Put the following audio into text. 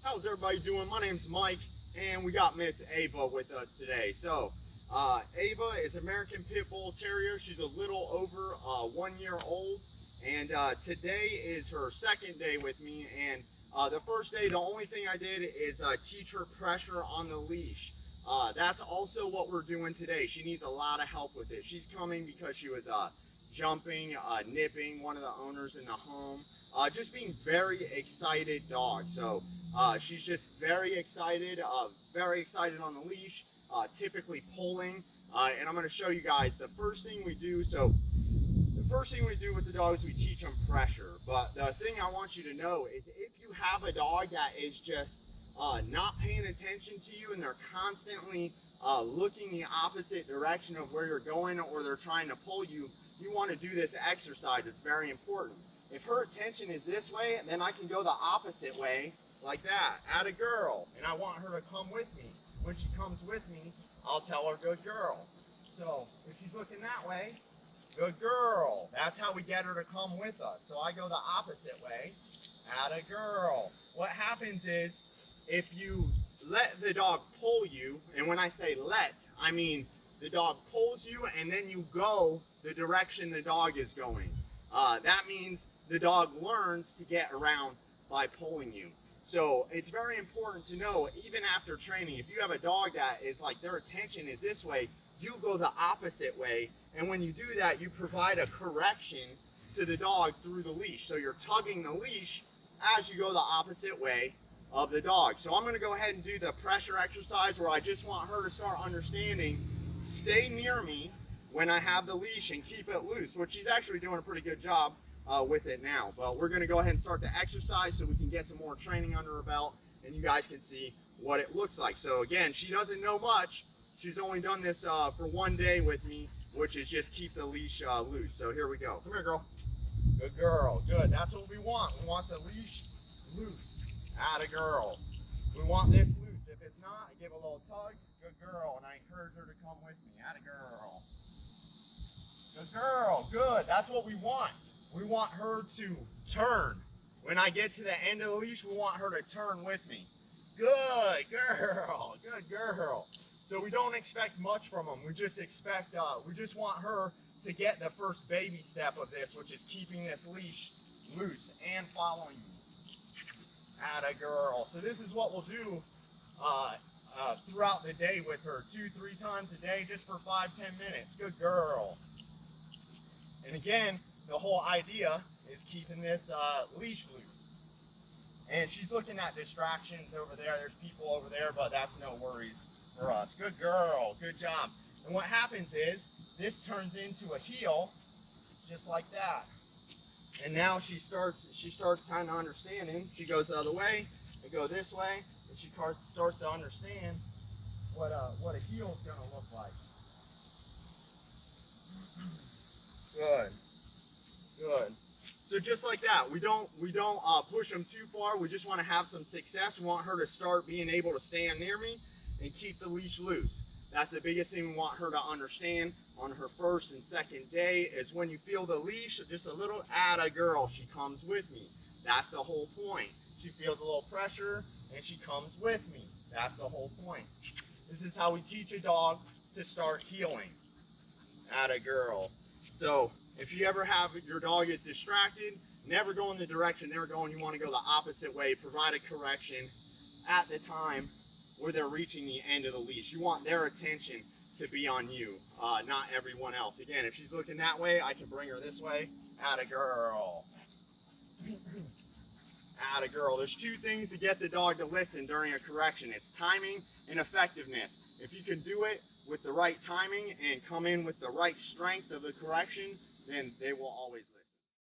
How's everybody doing? My name's Mike, and we got Miss Ava with us today. So, Ava is American Pit Bull Terrier. She's a little over 1 year old, and today is her second day with me. And the first day, the only thing I did is teach her pressure on the leash. That's also what we're doing today. She needs a lot of help with it. She's coming because she was jumping, nipping one of the owners in the home. Just being very excited dog. So she's just very excited on the leash, typically pulling. And I'm going to show you guys the first thing we do. So the first thing we do with the dog is we teach them pressure. But the thing I want you to know is if you have a dog that is just not paying attention to you and they're constantly looking the opposite direction of where you're going, or they're trying to pull you, you want to do this exercise. It's very important. If her attention is this way, then I can go the opposite way, like that, at a girl, and I want her to come with me. When she comes with me, I'll tell her, good girl. So if she's looking that way, good girl. That's how we get her to come with us. So I go the opposite way, at a girl. What happens is, if you let the dog pull you, and when I say let, I mean the dog pulls you and then you go the direction the dog is going. That means the dog learns to get around by pulling you. So it's very important to know, even after training, if you have a dog that is like their attention is this way, you go the opposite way. And when you do that, you provide a correction to the dog through the leash. So you're tugging the leash as you go the opposite way of the dog. So I'm going to go ahead and do the pressure exercise where I just want her to start understanding, stay near me when I have the leash and keep it loose, which she's actually doing a pretty good job with it now. But we're going to go ahead and start the exercise so we can get some more training under her belt and you guys can see what it looks like. So again, she doesn't know much. She's only done this for 1 day with me, which is just keep the leash loose. So here we go. Come here, girl. Good girl. Good. That's what we want. We want the leash loose. Atta girl. We want this loose. If it's not, I give a little tug. Good girl. And I encourage her to come with me. Atta girl. Good girl. Good. That's what we want. We want her to turn. When I get to the end of the leash, we want her to turn with me. Good girl. Good girl. So we don't expect much from them. We just expect, we just want her to get the first baby step of this, which is keeping this leash loose and following me. Atta girl. So this is what we'll do throughout the day with her, 2-3 times a day, just for 5-10 minutes. Good girl. And again, the whole idea is keeping this leash loose. And she's looking at distractions over there. There's people over there, but that's no worries for us. Good girl. Good job. And what happens is this turns into a heel, just like that. And now she starts kind of understanding. She goes the other way and go this way, and she starts to understand what a heel is going to look like. Good. Good. So just like that, we don't push them too far. We just want to have some success. We want her to start being able to stand near me and keep the leash loose. That's the biggest thing we want her to understand on her first and second day is when you feel the leash, just a little atta girl, she comes with me. That's the whole point. She feels a little pressure and she comes with me. That's the whole point. This is how we teach a dog to start healing. Atta girl. So if you ever have your dog is distracted, never go in the direction they're going, you want to go the opposite way. Provide a correction at the time where they're reaching the end of the leash. You want their attention to be on you, not everyone else. Again, if she's looking that way, I can bring her this way. Atta girl. Atta girl. There's 2 things to get the dog to listen during a correction. It's timing and effectiveness. If you can do it with the right timing and come in with the right strength of the correction, then they will always listen.